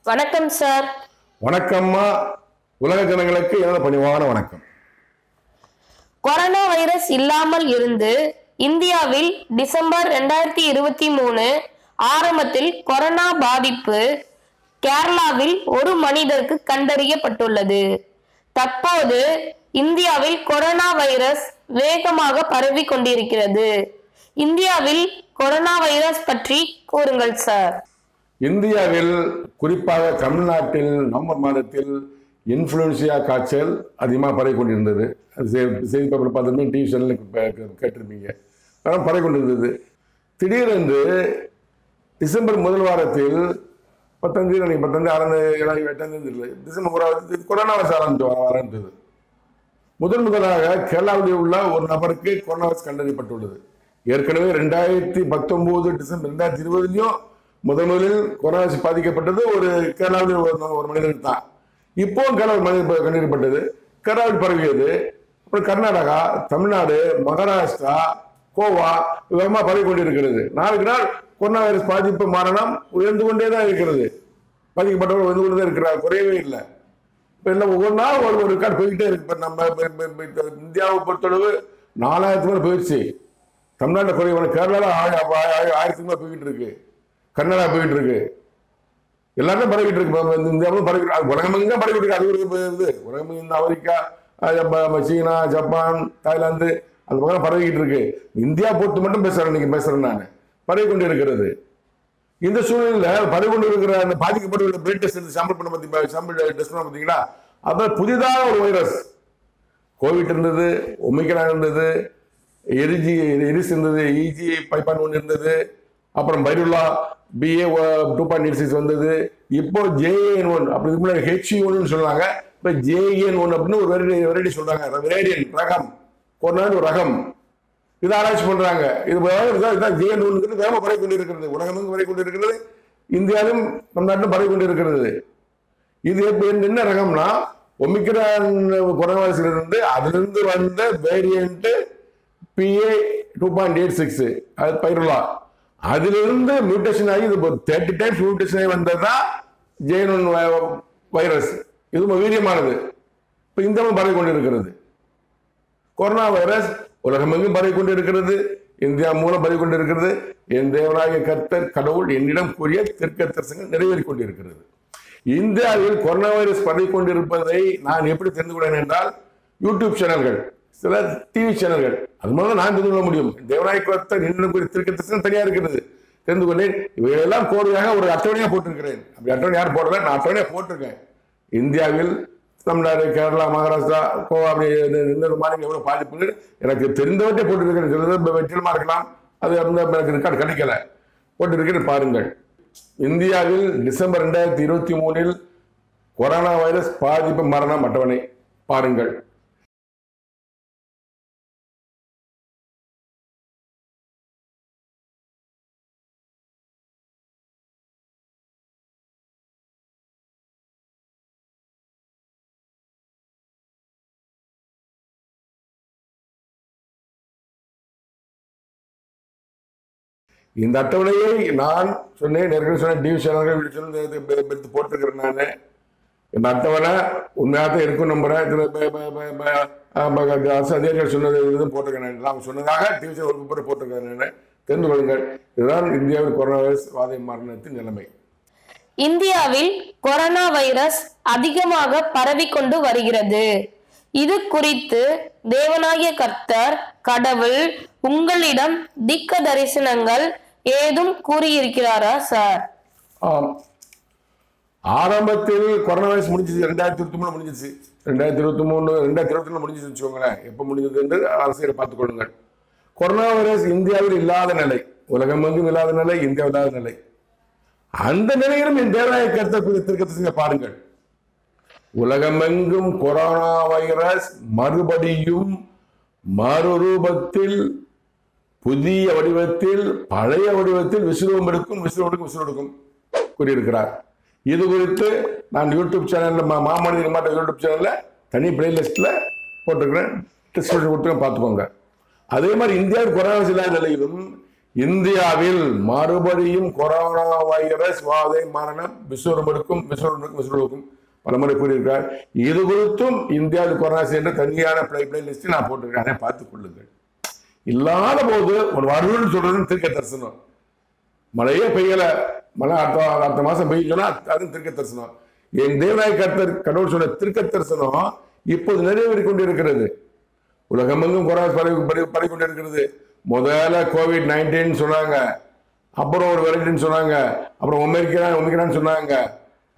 வணக்கம் சார். வணக்கம்மா. உலக ஜனங்களுக்கு எனது பணிவான வணக்கம். கொரோனா வைரஸ் இல்லாமல் இருந்து இந்தியாவில் டிசம்பர் 2023 ஆரம்பத்தில் கொரோனா பாதிப்பு கேரளாவில் ஒரு மனிதருக்கு கண்டறியப்பட்டுள்ளது. தற்போது இந்தியாவில் கொரோனா வைரஸ் வேகமாக பரவி கொண்டிருக்கிறது. இந்தியாவில் கொரோனா வைரஸ் பற்றி கூறுங்கள் சார். இந்தியாவில் குறிப்பாக தமிழ்நாட்டில் நவம்பர் மாதத்தில் இன்ஃப்ளூயன்சியா காய்ச்சல் அதிகமாக பரவி கொண்டிருந்தது. அது செய்தி பேப்பர் பார்த்துருந்தீங்க, டிவி சேனலில் கேட்டிருப்பீங்க. அதெல்லாம் பரவி கொண்டிருந்தது. திடீரென்று டிசம்பர் முதல் வாரத்தில் 15 இல்லை டிசம்பர் 1 கொரோனா வைரஸ் ஆரம்பித்தது. முதலாக கேரளாவில் உள்ள ஒரு நபருக்கு கொரோனா வைரஸ் கண்டறியப்பட்டுள்ளது. ஏற்கனவே 2019 டிசம்பர் 2020 முதலில் கொரோனா வைரஸ் பாதிக்கப்பட்டது ஒரு கேரளாவில் ஒரு மனிதனுக்கு தான். இப்போ கேரளாவில் கண்டறியப்பட்டது, கேரளாவில் பரவியது. அப்புறம் கர்நாடகா, தமிழ்நாடு, மகாராஷ்டிரா, கோவா விதமாக பரவி கொண்டிருக்கிறது. நாளுக்கு நாள் கொரோனா வைரஸ் பாதிப்பு மரணம் உயர்ந்து கொண்டே தான் இருக்கிறது. பாதிக்கப்பட்டவர்கள் உயர்ந்து கொண்டே இருக்கிறார், குறையவே இல்லை. இப்போ என்ன ஒவ்வொரு நாள் ஒரு ரெக்கார்டு போய்கிட்டே இருக்கு. இப்போ நம்ம இந்தியாவை பொறுத்தளவு 4000 மேலே போயிடுச்சு. தமிழ்நாட்டில் குறைவான, கேரளாவில் 1000 மேலே போய்கிட்டு இருக்கு, கர்நாடகா போய்கிட்டு இருக்கு, எல்லாருமே பரவிட்டு இருக்கு. இந்தியாவும் பரவி உலகமெங்க பரவிட்டு இருக்கு. அது ஒரு இது உலகம். இந்த அமெரிக்கா, சீனா, ஜப்பான், தாய்லாந்து அந்த பக்கம் பரவிக்கிட்டு இருக்கு. இந்தியா பொறுத்து மட்டும் பேசுறேன், இன்னைக்கு பேசுறேன் நான். பரவி கொண்டு இருக்கிறது. இந்த சூழ்நிலையில் பரவி கொண்டு இருக்கிற அந்த பாதிக்கப்பட்ட பிளட் டெஸ்ட் சாம்பிள் டெஸ்ட் பார்த்தீங்களா, அதான் புதிதாக ஒரு வைரஸ். கோவிட் இருந்தது, ஒமிக்ரான் இருந்தது, எரிஸ் இருந்தது, EG 5.1 இருந்தது, அப்புறம் வைருலா BA 2.86 வந்தது. இப்போ JN1 அப்படி முன்னாடி H1 சொன்னாங்க. இப்போ JN1 அப்படின்னு ஒரு வெரைட்டி சொல்றாங்க. வேரியன்ட் ரகம், கொரோனா ஒரு ரகம். இதை ஆராய்ச்சி பண்றாங்க. இது JN1 வேகமாக பரவி கொண்டு இருக்கிறது. உலகமும் பரவி கொண்டு இருக்கிறது, இந்தியாவிலும் தமிழ்நாட்டிலும் பரவி கொண்டு இருக்கிறது. இது என்ன ரகம்னா, ஒமிக்ரான் கொரோனா வைரஸ்ல இருந்து அதிலிருந்து வந்த வேரியன்ட் PA 2.86 அது பைருலா. அதிலிருந்து மியூட்டேஷன் ஆகி இது 30 டைம்ஸ் மியூட்டேஷன் ஆகி வந்ததுதான் JN1 வைரஸ். இது வீரியமானது. இப்போ இந்தியாவும் பரவி கொண்டு இருக்கிறது. கொரோனா வைரஸ் உலகமெங்கும் பரவி கொண்டு இருக்கிறது, இந்தியா மூலம் பரவி கொண்டு இருக்கிறது. என் தேவனாகிய கர்த்தர் கடவுள் என்னிடம் கூறிய தீர்க்கதரிசனங்கள் நிறைவேறி கொண்டிருக்கிறது. இந்தியாவில் கொரோனா வைரஸ் பரவி கொண்டிருப்பதை நான் எப்படி தெரிந்து கொண்டேன் என்றால், யூடியூப் சேனல்கள், சில டிவி சேனல்கள், அது மூலம் நான் தெரிந்து கொள்ள முடியும். தேவனாகிய கர்த்தர் என்னிடம் கூறிய தீர்க்கதரிசனம் தனியா இருக்கிறது, தெரிந்து கொண்டேன். இவையெல்லாம் கோர்வையாக ஒரு அட்டவணையா போட்டிருக்கிறேன். அப்படி அட்டவணை யார் போடல, நான் அட்டவணையா போட்டிருக்கேன். இந்தியாவில் தமிழ்நாடு, கேரளா, மகாராஷ்டிரா, கோவா அப்படி இந்த மாநிலம் எவ்வளவு பாதிப்புன்னு எனக்கு தெரிந்தவற்றை போட்டிருக்கிறேன். சிலது வெற்றிடமா இருக்கலாம், அது எனக்கு ரெக்கார்டு கிடைக்கல, போட்டிருக்கிறேன். பாருங்கள். இந்தியாவில் டிசம்பர் 2023 கொரோனா வைரஸ் பாதிப்பு மரணம் அட்டவணை பாருங்கள். இந்த அட்டவணையை நான் சொன்னேன், ஏற்கனவே சொன்னேன், டிவி சேனல்கள் எடுத்து போட்டிருக்கிறேன். நான் இந்த அட்டவணை உண்மையாக இருக்கும் நம்புறேன். அரசு அதிகாரிகள் சொன்னது இதுவும் போட்டிருக்கேன். நான் சொன்னதாக டிவி சேனல் போட்டிருக்கேன். நான் தெரிந்து கொள்ளுங்கள். இதுதான் இந்தியாவில் கொரோனா வைரஸ் பாதை மரணத்தின் நிலைமை. இந்தியாவில் கொரோனா வைரஸ் அதிகமாக பரவிக்கொண்டு வருகிறது. இது குறித்து தேவனாகிய கர்த்தர் கடவுள் உங்களிடம் திக்க தரிசனங்கள் ஏதும் கூறியிருக்கிறாரா சார்? ஆரம்பத்தில் கொரோனா வைரஸ் முடிஞ்சிச்சு, 2023 முடிஞ்சிச்சு. 2023 முடிஞ்சிச்சு வச்சுக்கோங்களேன். எப்போ முடிஞ்சது என்று அரசியலை பார்த்துக் கொள்ளுங்கள். கொரோனா வைரஸ் இந்தியாவில் இல்லாத நிலை, உலகமெங்கும் இல்லாத நிலை, இந்தியாவில் இல்லாத நிலை. அந்த நிலையிலும் என் தேவனாகிய கர்த்தர் தீர்க்கதரிசனங்களை பாருங்கள். உலகமெங்கும் கொரோனா வைரஸ் மறுபடியும் மறுரூபத்தில், புதிய வடிவத்தில், பழைய வடிவத்தில் விசுவம் எடுக்கும் கூறியிருக்கிறார். இது குறித்து நான் யூடியூப் சேனல்ல, மாமனிதன் மாட்ட யூடியூப் சேனல்ல தனி பிளேலிஸ்ட்ல போட்டிருக்கிறேன், பார்த்துக்கோங்க. அதே மாதிரி இந்தியாவில் கொரோனா வைரஸ் இல்லாத நிலையிலும் இந்தியாவில் மறுபடியும் கொரோனா வைரஸ் வாதை மரணம் விஸ்வரூபருக்கும் பலமுறை கூறியிருக்கிறார். இது குறித்தும் இந்தியாவில் கொரோனா என்ற தனியான லிஸ்ட் நான் போட்டிருக்கேன், பார்த்துக் கொள்ளுங்கள். இல்லாத போது ஒரு வருடம் சொல்றது திருக்க தரிசனம். மழையே பெய்யல, மழை அடுத்த மாசம் பெய்யலாம், அது திருக்க தரிசனம். என் தேவநாய கர்த்தர் கடவுள் சொன்ன திருக்க தரிசனம் இப்போது நிறைவேறிக் கொண்டிருக்கிறது. உலகமெங்கும் கொரோனா பரவி கொண்டிருக்கிறது. முதல்ல COVID-19 சொன்னாங்க, அப்புறம் ஒரு வெரைட்டின்னு சொன்னாங்க, அப்புறம் ஒமிக்ரான் சொன்னாங்க,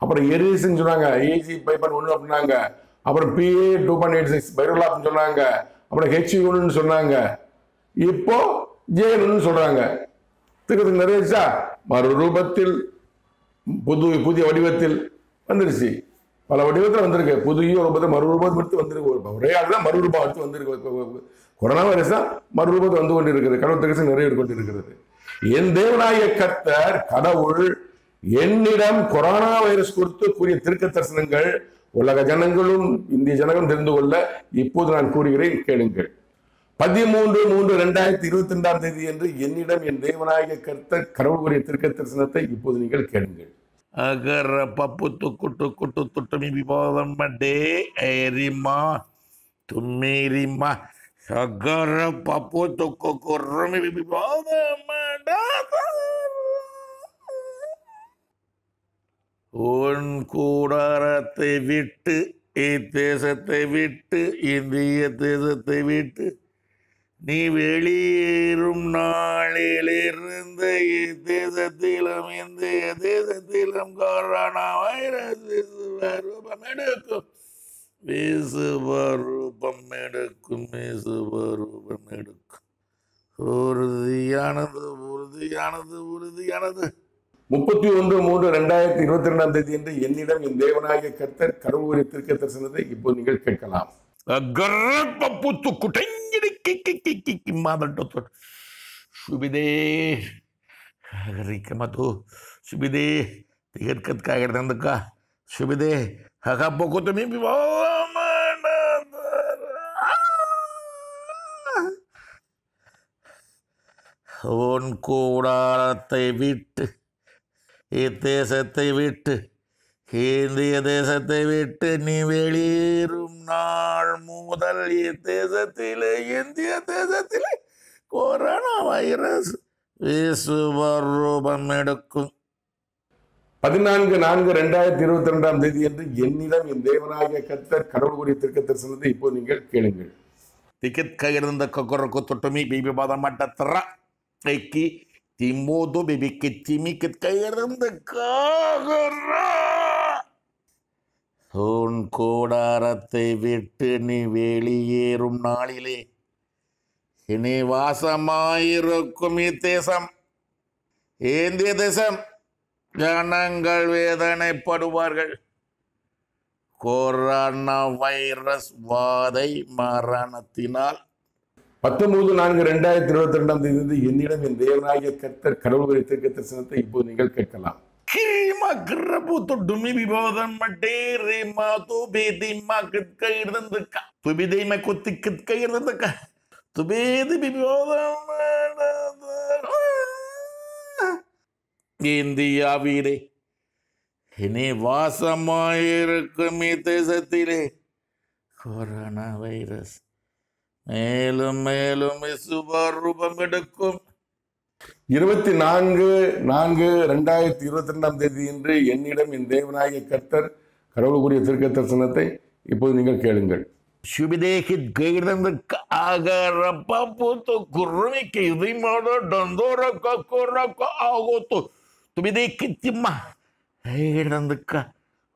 அப்புறம் எரிஸ்ன்னு சொன்னாங்க, EG 5.1 அப்படின்னாங்க, அப்புறம் PA 2.86 வைரல் அப்படின்னு சொன்னாங்க, அப்புறம் H1 சொன்னாங்க, இப்போ J1 சொல்றாங்க. திருக்கத்துக்கு நிறைவேறிச்சா? மறுரூபத்தில் புதிய வடிவத்தில் வந்துருச்சு. பல வடிவத்தில் வந்திருக்கு. புதிய ரூபத்தை மறுரூபம் எடுத்து வந்திருக்கு. ஒரே ஆள் தான் மறுரூபம் எடுத்து வந்திருக்கு. கொரோனா வைரஸ் தான் மறுரூபத்தை வந்து கொண்டிருக்கிறது. கடவுள் திருக்கசம் நிறைவேறி கொண்டிருக்கிறது. என் தேவனாய கர்த்தர் கடவுள் என்னிடம் கொரோனா வைரஸ் குறித்து கூறிய திருக்க தரிசனங்கள் உலக ஜனங்களும் இந்திய ஜனங்களும் தெரிந்து கொள்ள இப்போது நான் கூறுகிறேன், கேளுங்கள். 13/3/2022 என்று என்னிடம் என் தேவனாய கர்த்தர் கடவுள் கூறிய திருக்க தரிசனத்தை இப்போது நீங்கள் கேளுங்கள். अगर पप्पू कुटु तुटमी विवादम डे एरिमा तुम्हेरी माँ अगर पप्पू कुर्रमी विवादम उन கூடாரத்தை விட்டு தேசத்தை விட்டு இந்திய தேசத்தை விட்டு நீ வெளியேறும் நாளிலிருந்து இத்தேசத்திலும் இந்திய தேசத்திலும் கொரோனா வைரஸ் விஸ்வரூபம் எடுக்கும். உறுதியானது. 31/3/2022 என்று என்னிடம் என் தேவனாகிய கர்த்தர் கடவுள் திருக்க தரிசனத்தை இப்போது நீங்கள் கேட்கலாம். Subide Rikamatu Subide Tiket Kagandaka Subide Hakapokotami உன் கூடாரத்தை விட்டு இத்தேசத்தை விட்டு இந்திய தேசத்தை விட்டு நீ வெளியேறும் நாள் முதல் இத்தேசத்திலே இந்திய தேசத்திலே கொரோனா வைரஸ் விஸ்வரூபம் எடுக்கும். 14/4/2022 என்று என்னிடம் என் தேவனாகிய கர்த்தர் கடவுள் கூறிய திருக்க தரிசனத்தை இப்போ நீங்கள் கேளுங்கள். Tiket kagiranda kokoro totomi bibi badam matatra eki timodo bibi kitimi ket kagiranda kagara உன் கூடாரத்தை விட்டு நீ வெளியேறும் நாளிலே இனி வாசமாயிருக்கும் இத்தேசம் இந்திய தேசம் ஜனங்கள் வேதனைப்படுவார்கள். கொரோனா வைரஸ் வாதை மரணத்தினால் 19/4/2022 என்னிடம் என் தேவனாகிய கர்த்தர் கடவுள் கூறிய திருக்க தரிசனத்தை இப்போது நீங்கள் கேட்கலாம். Kirima kerabu to dumi bibadan materi ma to bedi ma kit kairandaka to bedi ma kotikit kairandaka to bedi bibadan இந்தியாவிலே இனி வாசமாயிருக்கும் தேசத்திலே கொரோனா வைரஸ் மேலும் மேலும் விஸ்வரூபம் எடுக்கும். 24/4/2022 என்று என்னிடம் என் தேவனாகிய கர்த்தர் கடவுள் கூறிய திருக்க தரிசனத்தை இப்போது நீங்கள் கேளுங்கள். Shubidekit gairandaka agarapaputo kurumike idimodo dondoraka koraka agoto tubidekitima gairandaka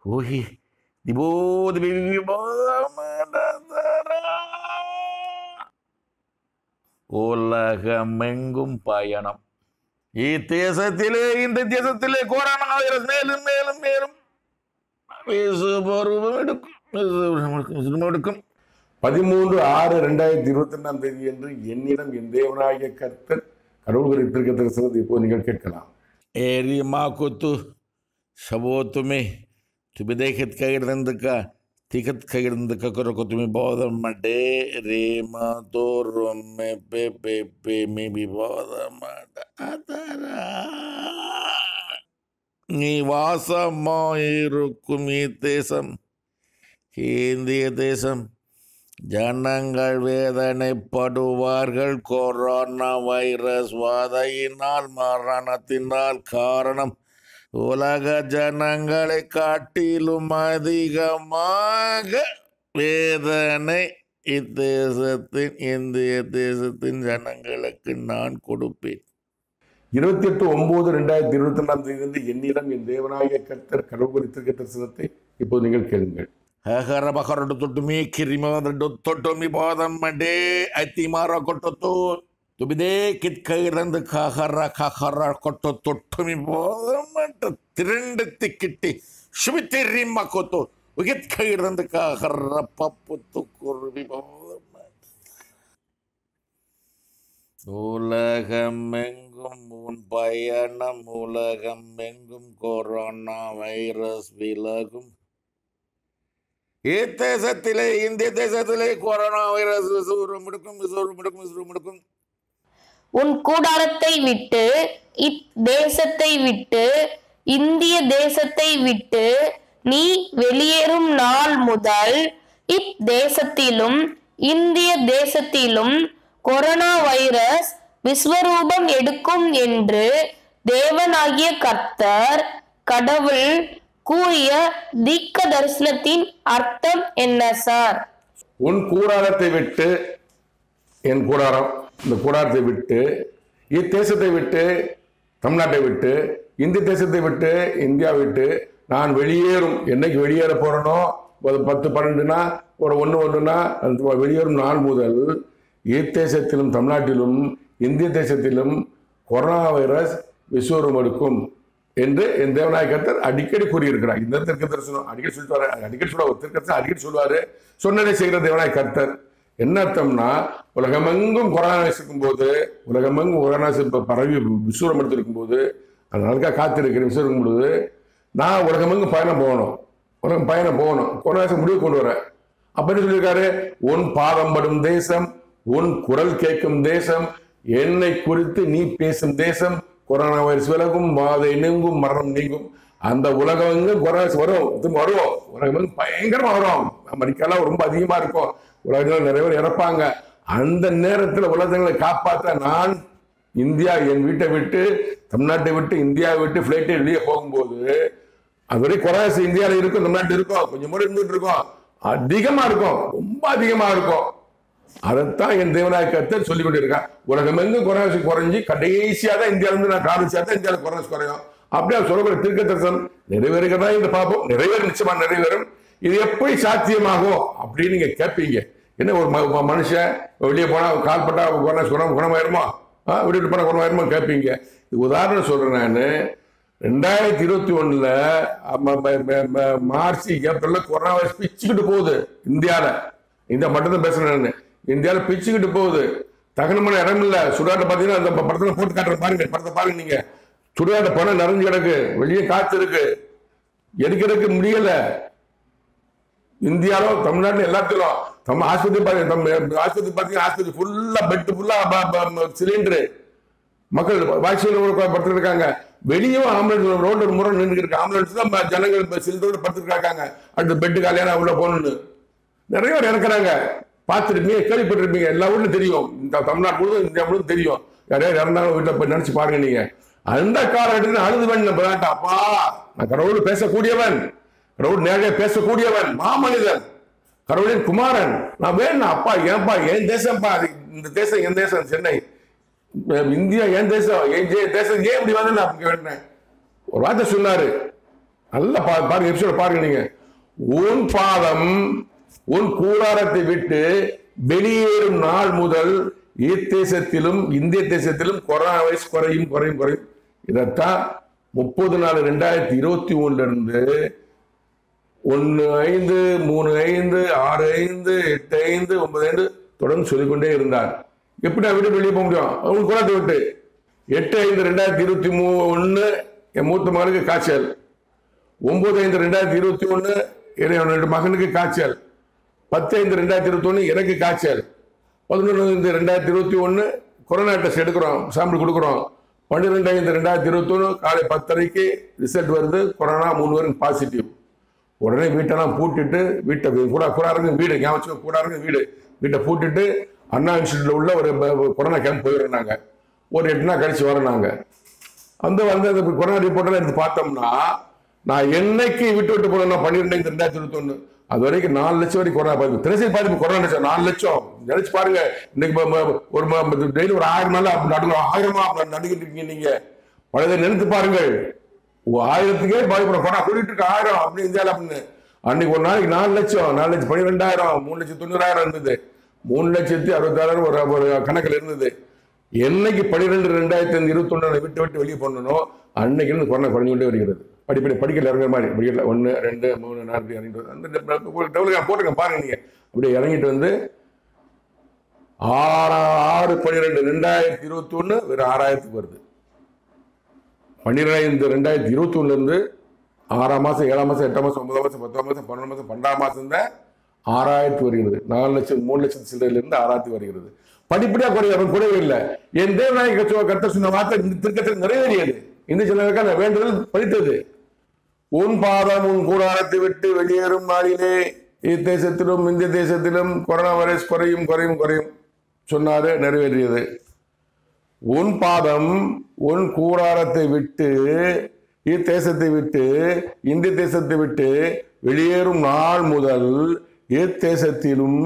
ohi dibod bibibamadara உலகமெங்கும் பயணம். இத்தேசத்திலே இந்த தேசத்திலே கொரோனா வைரஸ் மேலும் மேலும் மேலும் விஸ்வரூபம் எடுக்கும். 13/6/2022 என்று என்னிடம் என் தேவனாகிய கர்த்தர் கடவுள் கூறிய திருக்க தரிசனத்தை இப்போது நீங்கள் கேட்கலாம். एरी माँ को तो सबो तुम्हें तुम देखत कह का திகத் கையிருந்து கக்கர கொத்துமி போதம் மட்டே ரேமா தோறும் பே பே பே மேபி போதம் மாட்டா நீ வாசமாயிருக்கும் தேசம் இந்திய தேசம் ஜனங்கள் வேதனைப்படுவார்கள். கொரோனா வைரஸ் வாதையினால் மரணத்தினால் காரணம் உலக ஜனங்களை காட்டிலும் அதிகமாக வேதனை இத்தேசத்தின் இந்திய தேசத்தின் ஜனங்களுக்கு நான் கொடுப்பேன். 28/9/2022 என்னிடம் என் தேவனாகிய கர்த்தர் கடவுள் குறித்திருக்கிற தரிசனத்தை இப்போது நீங்கள் கேளுங்கள். தொட்டுமி கிரிமோ தொட்டுமி போதம் மண்டே அத்திமாரா கொட்டோ துபிதே கிட்கையிலிருந்து கஹர கொட்டோ தொட்டுமி போதம் மட்ட திரண்டு திக்கிட்டி சுபித்திரிமா கொத்தோ உகிட்கையிலிருந்து கஹர பப்பு துக்குருவி போதம் உலகம் எங்கும் உன் பயணம் உலகம் எங்கும் கொரோனா வைரஸ் விலகும். இத்தேசத்திலே இந்திய தேசத்திலே கொரோனா வைரஸ் விசுவரும். உன் கூடாரத்தை விட்டு இத்தேசத்தை விட்டு இந்திய தேசத்தை விட்டு நீ வெளியேறும் நாள் முதல் இத்தேசத்திலும் இந்திய தேசத்திலும் கொரோனா வைரஸ் விஸ்வரூபம் எடுக்கும் என்று தேவனாகிய கர்த்தர் கடவுள் கூறிய தீர்க்க தரிசனத்தின் அர்த்தம் என்ன சார்? உன் கூடாரத்தை விட்டு, என் கூடாரம், இந்த கூடாரத்தை விட்டு, இத்தேசத்தை விட்டு, தமிழ்நாட்டை விட்டு, இந்திய தேசத்தை விட்டு, இந்தியா விட்டு நான் வெளியேறும். என்னைக்கு வெளியேற போறனோ 10-12னா ஒரு 1-1னா வெளியேறும் நாள் முதல் இத்தேசத்திலும் தமிழ்நாட்டிலும் இந்திய தேசத்திலும் கொரோனா வைரஸ் விஸ்வரூபம் எடுக்கும் என்று என் தேவனாய கர்த்தர் அடிக்கடி கூறியிருக்கிறார். இந்த தீர்க்க தரிசனம் அடிக்கடி சொல்லிட்டு அடிக்கடி சொல்லுவாரு. சொன்னதை செய்கிற தேவனாய கர்த்தர். என்ன அர்த்தம்னா, உலகமெங்கும் கொரோனா இருக்கும் போது, உலகமெங்கும் கொரோனா பரவி விஸ்வரம் எடுத்திருக்கும் போது, அதனால காத்திருக்கிறேன். விஸ்வரம் பொழுது நான் உலகமெங்கும் பயணம் போகணும், கொரோனா முடிவு கொண்டு வரேன். அப்ப என்ன சொல்லியிருக்காரு? உன் பாதம் படும் தேசம், உன் குரல் கேட்கும் தேசம், என்னை குறித்து நீ பேசும் தேசம், கொரோனா வைரஸ் விலகும், வாதை நீங்கும், மரணம் நீங்கும். அந்த உலகம் கொரோனா வருவோம், உலகம் பயங்கரமா வரும். அமெரிக்காலாம் ரொம்ப அதிகமா இருக்கும், உலகத்தில் நிறைய பேர் இறப்பாங்க. அந்த நேரத்தில் உலகங்களை காப்பாற்ற நான் இந்தியா, என் வீட்டை விட்டு, தமிழ்நாட்டை விட்டு, இந்தியாவை விட்டு பிளைட்டை வெளியே போகும்போது, அதுவரை கொரோனா இந்தியாவில் இருக்கும், தமிழ்நாட்டில் இருக்கும், கொஞ்சம் முறை இருந்துட்டு இருக்கும், அதிகமா இருக்கும், ரொம்ப அதிகமா இருக்கும். அதைத்தான் என் தேவனாய கர்த்தர் சொல்லிக் கொண்டிருக்கார். உலகம் எங்கும் கொரோனா குறைஞ்சி கடைசியா தான் இந்தியாவில இருந்து நான் காரணம் தான் இந்தியாவில் கொரோனா குறையும். அப்படியே சொல்லக்கூடிய தீர்க்க தரிசனம் நிறைவேறுகிறதா என்று பார்ப்போம். நிச்சயமா நிறைவேறும். இது எப்படி சாத்தியமாகும் அப்படின்னு நீங்க கேட்பீங்க. என்ன ஒரு மனுஷன் வெளியே போனா கால்பட்டா குணமாயிருமா, விட்டுட்டு போனா குணமாயிருமா கேட்பீங்க. உதாரணம் சொல்றேன். நான் 2021 மார்ச் ஏப்ரல்ல கொரோனா வைரஸ் பிச்சுக்கிட்டு போகுது இந்தியாவில். இந்தியா மட்டும் தான் பேசுறேன். இந்தியாவில் பிச்சுக்கிட்டு போகுது, தகனமான இடம் இல்ல. சுடாட்ட பாத்தீங்கன்னா அந்த படத்துல போட்டு காட்டுற பாருங்க, படத்தை பாருங்க நீங்க. சுடாட்ட பணம் நிறைஞ்சு கிடக்கு, வெளியே காத்து இருக்கு, எடுக்கிறதுக்கு முடியல. இந்தியாவிலும் தமிழ்நாட்டில் எல்லாத்திலும் நம்ம ஆஸ்பத்திரி பாருங்க, ஆஸ்பத்திரி ஃபுல்லா பெட் ஃபுல்லா சிலிண்டரு, மக்கள் வாக்சின் படுத்துட்டு இருக்காங்க. வெளியும் ஆம்புலன்ஸ் ரோடு முறை நின்று இருக்கு, ஆம்புலன்ஸ் தான் ஜனங்கள் சிலிண்டரோட படுத்துட்டு இருக்காங்க. அடுத்த பெட்டு காலியான உள்ள போகணும்னு நிறைய பேர் இறக்குறாங்க. பார்த்துருப்பீங்க, கேள்விப்பட்டிருப்பீங்க, எல்லா ஊர்லயும் தெரியும். இந்த தமிழ்நாடு முழுவதும் இந்தியா முழுவதும் தெரியும். யாரையாவது இறந்தாலும் வீட்டில் போய் நினைச்சு பாருங்க நீங்க. அந்த காலகட்டத்தில் அழுதுவன் அப்பா, நான் கடவுள் பேசக்கூடியவன், கடவுள் நேரடியாக பேசக்கூடியவன், மாமனிதன், கடவுளின் குமாரன், நான் வேணும் அப்பா, ஏன்பா என் தேசம்ப்பா, இந்த தேசம் என் தேசம், சென்னை, இந்தியா என் தேசம், என் தேசம் ஏன் இப்படி வந்து நான் கேட்டேன். ஒரு வார்த்தை சொன்னாரு, நல்லா பாருங்க, எபிசோட பாருங்க நீங்க. உன் பாதம் உன் கூடாரத்தை விட்டு வெளியேறும் நாள் முதல் இத்தேசத்திலும் இந்திய தேசத்திலும் கொரோனா வைரஸ் குறையும். இதத்தான் 30/4/2021 இருந்து 1/5, 3/5, 6/5, 8/5, 9/5 தொடர்ந்து சொல்லிக்கொண்டே இருந்தார். எப்படி நான் விட்டு வெளியே போக முடியும்? அவங்க கூடாரத்தை விட்டு 8/5/2021 என் மூத்த மகனுக்கு காய்ச்சல், 9/5/2021 என்னுடைய மகனுக்கு காய்ச்சல். 10/5/2021 எனக்கு காய்ச்சல். 11/5/2021 கொரோனா டெஸ்ட் எடுக்கிறோம், சாம்பிள் கொடுக்குறோம். 12/5/2021 காலை 10:30 ரிசல்ட் வருது, கொரோனா 3 பேருக்கு பாசிட்டிவ். உடனே வீட்டெல்லாம் பூட்டிட்டு, வீட்டை கூடாருங்க வீடு ஞாபகம், கூடாருங்க வீட்டை பூட்டிட்டு அண்ணா இன்ஸ்டியூட்ல உள்ள ஒரு கொரோனா கேம்ப் போயிடுறாங்க. ஒரு 8 நாள் கழிச்சு வரோம். வந்து அந்த கொரோனா ரிப்போர்ட்டெல்லாம் எடுத்து பார்த்தோம்னா, நான் என்னைக்கு விட்டு போனோம்னா 12/5/2021 அது வரைக்கும் 4 லட்சம் வரைக்கும் கொரோனா பாதிப்பு. தினசரி பாதிப்பு கொரோனா 4 லட்சம். நினைச்சு பாருங்க. இன்னைக்கு ஒரு டெய்லி ஒரு 1000 நாள் 1000 நடுங்கிட்டு இருக்கீங்க நீங்க. பழைய நினைத்து பாருங்கள். 1000த்துக்கே பாதிப்பு கொரோனா சொல்லிட்டு இருக்க 1000 அப்படின்னு இந்தியாவில் அப்படின்னு. அன்னைக்கு ஒரு நாளைக்கு 4 லட்சம் 12,000 3,90,000 இருந்தது. 3,66,000 ஒரு கணக்கில் இருந்தது. என்னைக்கு 12/2/2021 விட்டு வெளியே பண்ணணும், அன்னைக்கு இருந்து கொரோனா குறைஞ்சு கொண்டே வருகிறது. படிக்கல இறங்குற மாதிரி படிக்கல 1 2 3 4 இறங்கிட்டு அந்த போட்டுங்க பாருங்க. நீங்க அப்படியே இறங்கிட்டு வந்து 6/12/2021 வெறும் 6,000க்கு வருது. 12/2/2021 இருந்து 6ஆம் மாசம் 7ஆம் மாசம் 8ஆம் மாசம் 9ஆம் மாசம் 10ஆம் மாசம் 12ஆம் மாசம் 12ஆம் மாசம் தான் 6,000 வருகிறது. 4 லட்சம் 3 லட்சம் சில்லறையிலிருந்து 6,000 வருகிறது. படிப்படியா குறையும், குறைவே இல்லை. என் தேவநாயக கர்த்தர் சொன்ன வார்த்தை இந்த திருக்கத்தில் நிறைவேறியது. இந்த சிலருக்கான வேண்டுதல் பலித்தது. உன் பாதம் உன் கூடாரத்தை விட்டு வெளியேறும் நாளிலே இத்தேசத்திலும் இந்திய தேசத்திலும் கொரோனா வைரஸ் குறையும் குறையும் குறையும் சொன்னாரு, நிறைவேறியது. உன் பாதம் உன் கூடாரத்தை விட்டு இத்தேசத்தை விட்டு இந்திய தேசத்தை விட்டு வெளியேறும் நாள் முதல் இத்தேசத்திலும்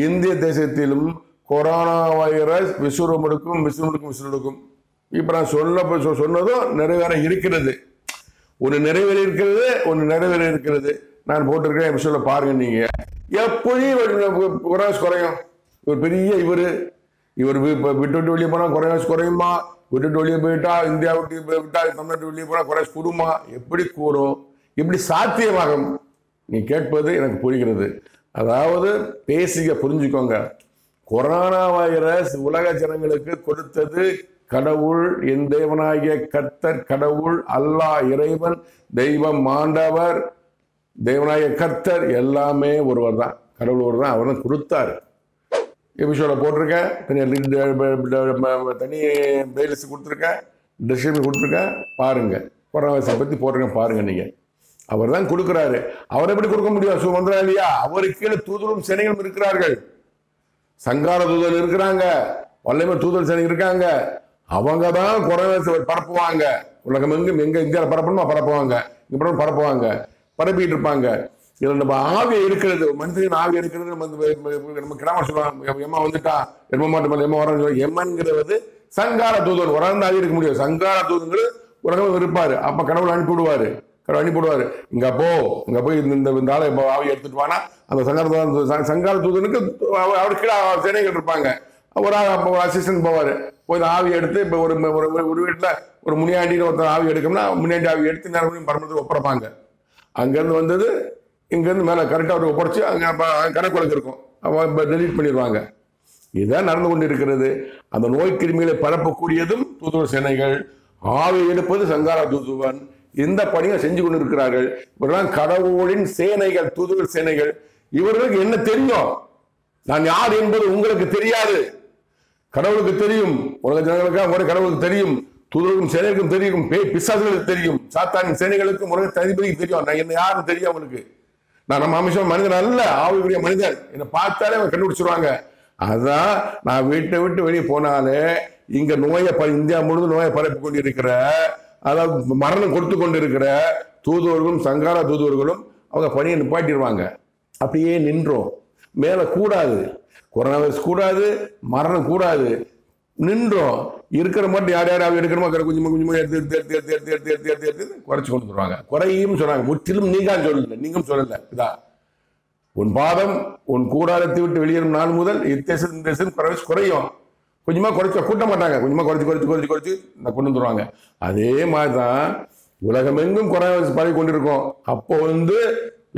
இந்திய தேசத்திலும் கொரோனா வைரஸ் விசுறுமுடுக்கும். இப்ப நான் சொன்னதும் நிறைவேற இருக்கிறது. ஒன்று நிறைவேற இருக்கிறது, ஒன்று நிறைவேற இருக்கிறது. நான் போட்டிருக்கேன் எபிசோட பாருங்க. நீங்க எப்படி கொரோனா குறையும்? ஒரு பெரிய இவர் விட்டு வெளியே போனா கொரோனா குறையுமா? விட்டுட்டு வெளியே போயிட்டா, இந்தியா விட்டா தமிழ்நாட்டு வெளியே போனா கொரோனா கூடுமா? எப்படி கூடும்? எப்படி சாத்தியமாகும்? நீ கேட்பது எனக்கு புரிகிறது. அதாவது பேசிக்க புரிஞ்சுக்கோங்க. கொரோனா வைரஸ் உலக ஜனங்களுக்கு கொடுத்தது கடவுள், என் தேவனாகிய கர்த்தர் கடவுள், அல்லாஹ் இறைவன், தெய்வம் ஆண்டவர், தேவனாகிய கர்த்தர் எல்லாமே ஒருவர் தான், கடவுள் ஒருவர் தான். அவர் தான் கொடுத்தாரு. எபிசோட போட்டிருக்கேன், தனி பிளேலிஸ்ட் கொடுத்துருக்கேன், டிஸ்கிரிப்ஷன் கொடுத்துருக்கேன், பாருங்க. கொரோனா வைரஸை பத்தி போட்டிருக்கேன், பாருங்க. நீங்க அவர் தான் கொடுக்கிறாரு. அவர் எப்படி கொடுக்க முடியும்? சுமந்திரம் இல்லையா? அவருக்கு கீழே தூதரும் சேனைகளும் இருக்கிறார்கள். சங்கார தூதர் இருக்கிறாங்க, வல்லமை தூதர் சேனை இருக்காங்க. அவங்க தான் கொரோனா பரப்புவாங்க. உலகம் எங்க இந்தியாவில் பரப்புவாங்க, இங்க பரப்புவாங்க, பரப்பிட்டு இருப்பாங்க. இதுல நம்ம ஆவி இருக்கிறது, மனுஷன் ஆவி இருக்கிறது. நம்ம கிராம சொல்லுவாங்க, எம்மா வந்துட்டா, எம்ம மாட்டோம், எம்மா வர எம்மன்கிறது சங்கார தூதர். வராந்து ஆவி இருக்க முடியும். சங்கார தூதர் உலகம் இருப்பாரு. அப்ப கடவுள் அனுப்பிவிடுவாரு. இங்க போய் இந்த ஆளை ஆவி எடுத்துட்டு வானா, அந்த சங்கார தூதனுக்கு அவருக்கு சேனைகள் இருப்பாங்க. ஒரு அசிஸ்டன்ட் போவாரு, போய் ஆவி எடுத்து இப்ப ஒரு வீட்டுல ஒரு முனியாண்டின்னு ஒருத்தர் ஆவி எடுக்கணும்னா முனியாண்டி ஆவி எடுத்து நேரம் பரமத்துக்கு ஒப்படைப்பாங்க. அங்கிருந்து வந்தது இங்கிருந்து மேல கரெக்டா ஒரு ஒப்படைச்சு அங்க கணக்குழக்கு இருக்கும், டெலீட் பண்ணிடுவாங்க. இதுதான் நடந்து கொண்டு இருக்கிறது. அந்த நோய் கிருமிகளை பரப்பக்கூடியதும் தூதுவர் சேனைகள், ஆவி எடுப்பது சங்கார தூதுவன். இந்த பணியை செஞ்சு கொண்டு இருக்கிறார்கள். இவர்களாம் கடவுளின் சேனைகள், தூதுவர் சேனைகள். இவர்களுக்கு என்ன தெரியும்? நான் யார் என்பது உங்களுக்கு தெரியாது, கடவுளுக்கு தெரியும். உலக ஜனங்களுக்காக கடவுளுக்கு தெரியும், தூதருக்கும் சேனைகளுக்கும் தெரியும், பிசாசுகளுக்கு தெரியும், சாத்தானின் சேனைகளுக்கும் உலக அதிபதிக்கு தெரியும். நான் என்ன யாருன்னு தெரியும் அவனுக்கு. நான் நம்ம அம்சம் மனிதன் அல்ல, ஆவிக்குரிய மனிதன். என்னை பார்த்தாலே அவன் கண்டுபிடிச்சிருவாங்க. அதான் நான் வீட்டை விட்டு வெளியே போனாலே இங்க இந்தியா முழுவதும் நோயை பரப்பி கொண்டிருக்கிற, அதாவது மரணம் கொடுத்து கொண்டிருக்கிற தூதுவர்களும் சங்கார தூதுவர்களும் அவங்க பணியை நிப்பாட்டிடுவாங்க. அப்படியே நின்றோம். மேல கூடாது, கொரோனா வைரஸ் கூடாது, மரணம் கூடாது, நின்றோம். இருக்கிற மட்டும் யார் யார் எடுக்கணுமோ கொஞ்சமா எடுத்து குறைச்சு கொண்டு வருவாங்க. குறையும் சொல்றாங்க, முற்றிலும் நீங்களும் சொல்லல. இதான் உன் பாதம் உன் கூடாரத்தை விட்டு வெளியேறும் நாள் முதல் இத்தேசம் குறையும். கொஞ்சமா குறைச்ச கூட்ட மாட்டாங்க, கொஞ்சமா குறைச்சு கொண்டு வந்துருவாங்க. அதே மாதிரிதான் உலகமெங்கும் கொரோனா வைரஸ் பரவி கொண்டிருக்கும். அப்போ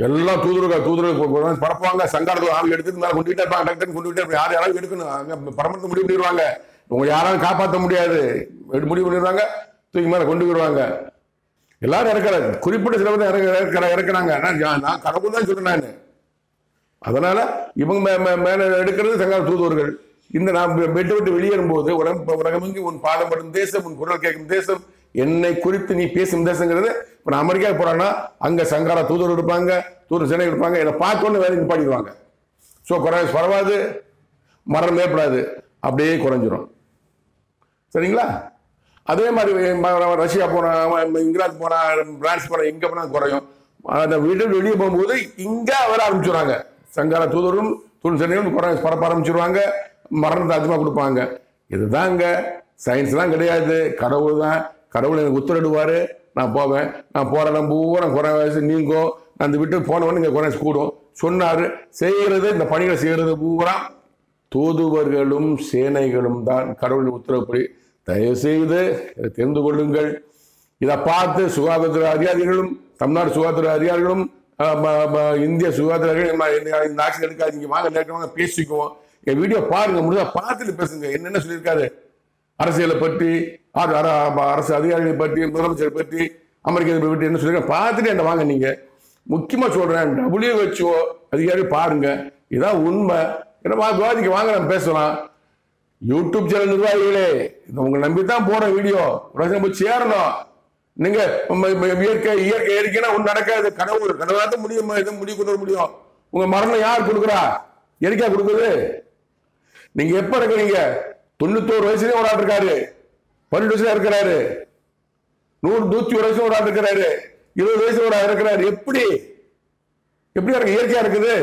எல்லாம் தூதர்கள் பரப்புவாங்க. சங்காரத்தில் ஆள் எடுத்து மேலே கொண்டுகிட்டே இருப்பாங்க. டாக்டர் கொண்டுகிட்டே இருப்பாங்க. யாரும் எடுக்கணும், அங்கே பரமத்தை முடிவு பண்ணிடுவாங்க. உங்களை யாராலும் காப்பாற்ற முடியாது, முடிவு பண்ணிடுவாங்க, தூக்கி மேலே கொண்டு போயிடுவாங்க. எல்லாரும் இறக்குறாங்க, குறிப்பிட்ட சில பேர் இறக்குறாங்க. நான் கடவுள் தான் சொல்றேன் நான். அதனால இவங்க மேல எடுக்கிறது சங்கார தூதுவர்கள். இந்த நான் விட்டு வெளியேறும் போது உலகமெங்கு உன் பாதப்படும் தேசம், உன் குரல் கேட்கும் தேசம், என்னை குறித்து நீ பேசும் தேசங்கிறது. இப்ப நான் அமெரிக்காவுக்கு போறேன்னா அங்க சங்கார தூதுவர் இருப்பாங்க, தூது சேனை இருப்பாங்க. என்னை பார்த்தோன்னு வேலை நிப்பாடிடுவாங்க. ஸோ பரவாது, மரணம் ஏற்படாது, அப்படியே குறைஞ்சிரும். சரிங்களா? அதே மாதிரி ரஷ்யா போனா, இங்கிலாந்து போனா, பிரான்ஸ் போனா, எங்க போனா குறையும். அந்த வீட்டு வெளியே போகும்போது இங்க வர ஆரம்பிச்சுடுறாங்க. சங்கார தூதரும் தூண் சேனையும் பரப்ப ஆரம்பிச்சிருவாங்க. மரணத்தை அதிகமாக கொடுப்பாங்க. இதுதாங்க, சயின்ஸ்லாம் கிடையாது. கடவுள் தான். கடவுள் எனக்கு உத்தரவிடுவாரு, நான் போவேன். நான் போறேன் பூரா குறை வயசு நீங்கும். நான் அந்த வீட்டுக்கு போனவொன்னு இங்கே குறை கூடும் சொன்னாரு. செய்யறது, இந்த பணிகளை செய்யறது பூரா தூதுவர்களும் சேனைகளும் தான் கடவுளின் உத்தரவுப்படி. தயவு செய்து இதை தெரிந்து கொள்ளுங்கள். இதை பார்த்து சுகாதாரத்துறை அதிகாரிகளும், தமிழ்நாடு சுகாதார அதிகாரிகளும், இந்திய சுகாதார இந்த ஆட்சி எடுக்காதீங்க, வாங்க நேரமாக பேசிக்குவோம். என் வீடியோ பாருங்க, முடிஞ்சா பார்த்துட்டு பேசுங்க. என்னென்ன சொல்லியிருக்காரு அரசியலை பற்றி, அரசு அதிகாரிகளை பற்றி, முதலமைச்சரை பற்றி, அமெரிக்க பற்றி என்ன சொல்லியிருக்காங்க பார்த்துட்டு என்ன வாங்க. நீங்க முக்கியமா சொல்றேன், WHO அதிகாரி பாருங்க, இதான் உண்மை. என்ன விவாதிக்க வாங்க, நம்ம பேசலாம். யூடியூப் சேனல் நிர்வாகிகளே, உங்களை நம்பித்தான் போற வீடியோ போய் சேரணும். நீங்க இயற்கை இயற்கைனா ஒண்ணு நடக்காது. கடவுளாக முடியும், இதை முடிவு கொண்டு வர முடியும். உங்க மரணம் யார் கொடுக்குறா? இயற்கையா கொடுக்குது. நீங்க எப்ப இருக்கிறீங்க? 91 வயசுலயும் ஒரு ஆள் இருக்காரு, 12 வயசுல இருக்கிறாரு, 101 வயசு ஒரு ஆள் இருக்கிறாரு, 20 வயசு ஒரு ஆள் இருக்கிறாரு. எப்படி இருக்கு? இயற்கையா இருக்குது.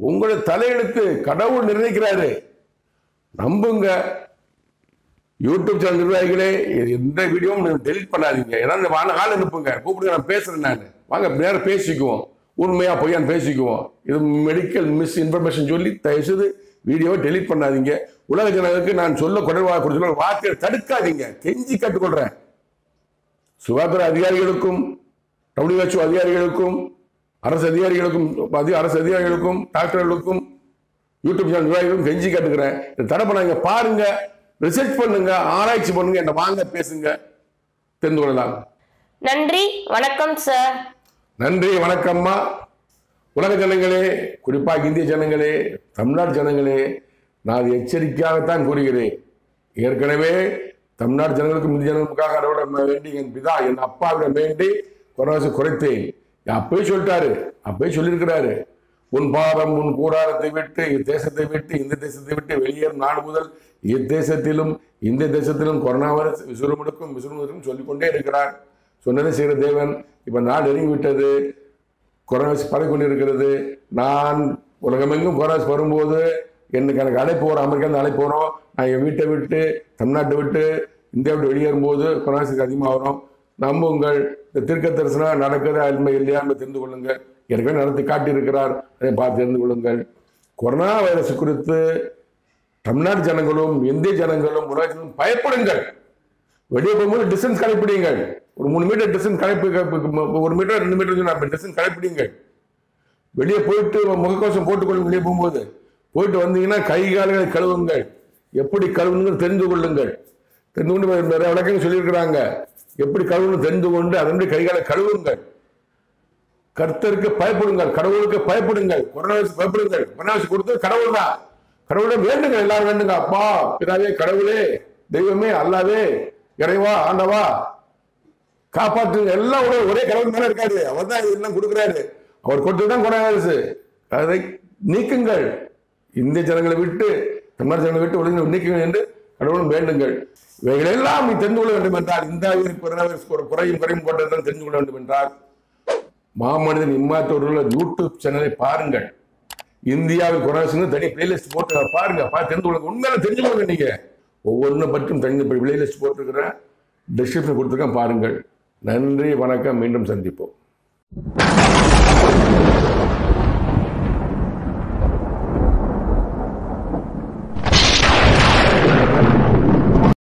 உங்களோட தலையெழுத்து கடவுள் நிர்ணயிக்கிறாரு. நம்புங்க. யூடியூப் சேனல் நிர்வாகிகளே, எந்த வீடியோவும் டெலிட் பண்ணாதீங்க. ஏதாவது ஆள் அனுப்புங்க, கூப்பிடுங்க, நான் பேசுறேன். நான் வாங்க நேரம் பேசிக்குவோம், உண்மையா பொய்யான்னு பேசிக்குவோம். இது மெடிக்கல் மிஸ் இன்ஃபர்மேஷன் சொல்லி தயவுசெய்து வீடியோவை டெலிட் பண்ணாதீங்க. உலக ஜனங்களுக்கு நான் சொல்ல குறைவாக கொடுத்த வார்த்தையை தடுக்காதீங்க, கெஞ்சி கற்றுக்கொள்றேன். சுகாதார அதிகாரிகளுக்கும், WHO அதிகாரிகளுக்கும், அரசு அதிகாரிகளுக்கும், டாக்டர்களுக்கும், யூடியூப் சேனல் நிர்வாகிகளுக்கும் கெஞ்சி கட்டுக்கிறேன். இதை தடை பண்ணாங்க. பாருங்க, ரிசர்ச் பண்ணுங்க, ஆராய்ச்சி பண்ணுங்க, என்ன வாங்க பேசுங்க, தெரிந்து கொள்ளலாம். நன்றி, வணக்கம் சார். நன்றி, வணக்கம்மா. உலக ஜனங்களே, குறிப்பாக இந்திய ஜனங்களே, தமிழ்நாடு ஜனங்களே, நான் எச்சரிக்கையாகத்தான் கூறுகிறேன். ஏற்கனவே தமிழ்நாடு ஜனங்களுக்கும் இந்திய ஜனங்களுக்காக அதோட வேண்டி என் பிதா, என் அப்பாவிடம் வேண்டி கொரோனா குறைத்தேன். அப்பயே சொல்லிட்டாரு, அப்பயே சொல்லியிருக்கிறாரு. உன் பாதம் உன் கூடாரத்தை விட்டு, இத்தேசத்தை விட்டு, இந்த தேசத்தை விட்டு வெளியேறும் நாடு முதல் இத்தேசத்திலும் இந்த தேசத்திலும் கொரோனா வைரஸ் விசுறுமுடுக்கும் சொல்லிக்கொண்டே இருக்கிறார். சொன்னதை செய்கிற தேவன். இப்ப நாடு நெருங்கி விட்டது, கொரோனா பரவி கொண்டிருக்கிறது. நான் உலகமெங்கும் கொரோனா வரும்போது எனக்கு அழைப்பு வரும், அமெரிக்கா அழைப்பு வரும். நான் என் வீட்டை விட்டு, தமிழ்நாட்டை விட்டு, இந்தியா விட்டு வெளியேறும்போது கொரோனா அதிகமாக வரும். நம்புங்கள். இந்த தீர்க்க தரிசனம் நடக்குது உண்மை இல்லையா தெரிந்து கொள்ளுங்கள். ஏற்கனவே நடத்தி காட்டியிருக்கிறார், அதை பார்த்து தெரிந்து கொள்ளுங்கள். கொரோனா வைரஸ் குறித்து தமிழ்நாடு ஜனங்களும் இந்திய ஜனங்களும் உலகத்திலும் பயப்படுங்கள். வெளியே போகும்போது டிஸ்டன்ஸ் கடைப்பிடிங்கள். ஒரு 3 metre distance 1 metre 2 metre distance கடைப்பிடிங்கள். வெளியே போயிட்டு முகக்கவசம் போட்டுக்கொள்ளுங்க. வெளியே போகும்போது போயிட்டு வந்தீங்கன்னா கை கால்களை கழுவுங்கள். எப்படி கழுவுன்னு தெரிந்து கொள்ளுங்கள். தெரிந்து கொண்டு நிறைய விளக்கங்கள் சொல்லியிருக்கிறாங்க. எப்படி கழுவுன்னு தெரிந்து கொண்டு அதனுடைய கைகாலை கழுவுங்கள். கர்த்தருக்கு பயப்படுங்கள், கடவுளுக்கு பயப்படுங்கள், கொரோனாவுக்கு பயப்படுங்கள். கொரோனாவுக்கு கொடுத்தது கடவுள் தான். கடவுளை வேண்டுங்க, எல்லாரும் வேண்டுங்க. அப்பா பிதாவே, கடவுளே, தெய்வமே, அல்லாவே, இறைவா, ஆண்டவா, காப்பாற்றுங்க. எல்லாம் ஒரே கடவுள் மேல இருக்காரு. அவர் தான் எல்லாம் கொடுக்குறாரு. அவர் கொடுத்துதான் கொரோனா வைரஸ். அதை நீக்குங்கள். இந்திய ஜனங்களை விட்டு, தமிழ்நாடு ஜனங்களை விட்டு ஒழுங்கு நீக்குங்கள் என்று கடவுளும் வேண்டுங்கள். இவைகளெல்லாம் நீ தெரிந்து கொள்ள வேண்டும் என்றால், இந்தியாவிற்கு குறையும் போட்டதுதான் தெரிந்து கொள்ள வேண்டும் என்றால், மாமனிதன் இம்மாத்தோடு யூடியூப் சேனலை பாருங்கள். இந்தியாவில் கொரோனா தனி பிளேலிஸ்ட் போட்டு பாருங்க, தெரிந்து கொள்ளுங்க. உண்மையில தெரிஞ்சு கொள்ளுங்க. நீங்க ஒவ்வொன்றும் பற்றும் தனி பிளேலிஸ்ட் போட்டிருக்கிறேன், டிஸ்கிரிப்ஷன் கொடுத்துருக்கேன், பாருங்கள். நன்றி, வணக்கம். மீண்டும் சந்திப்போம்.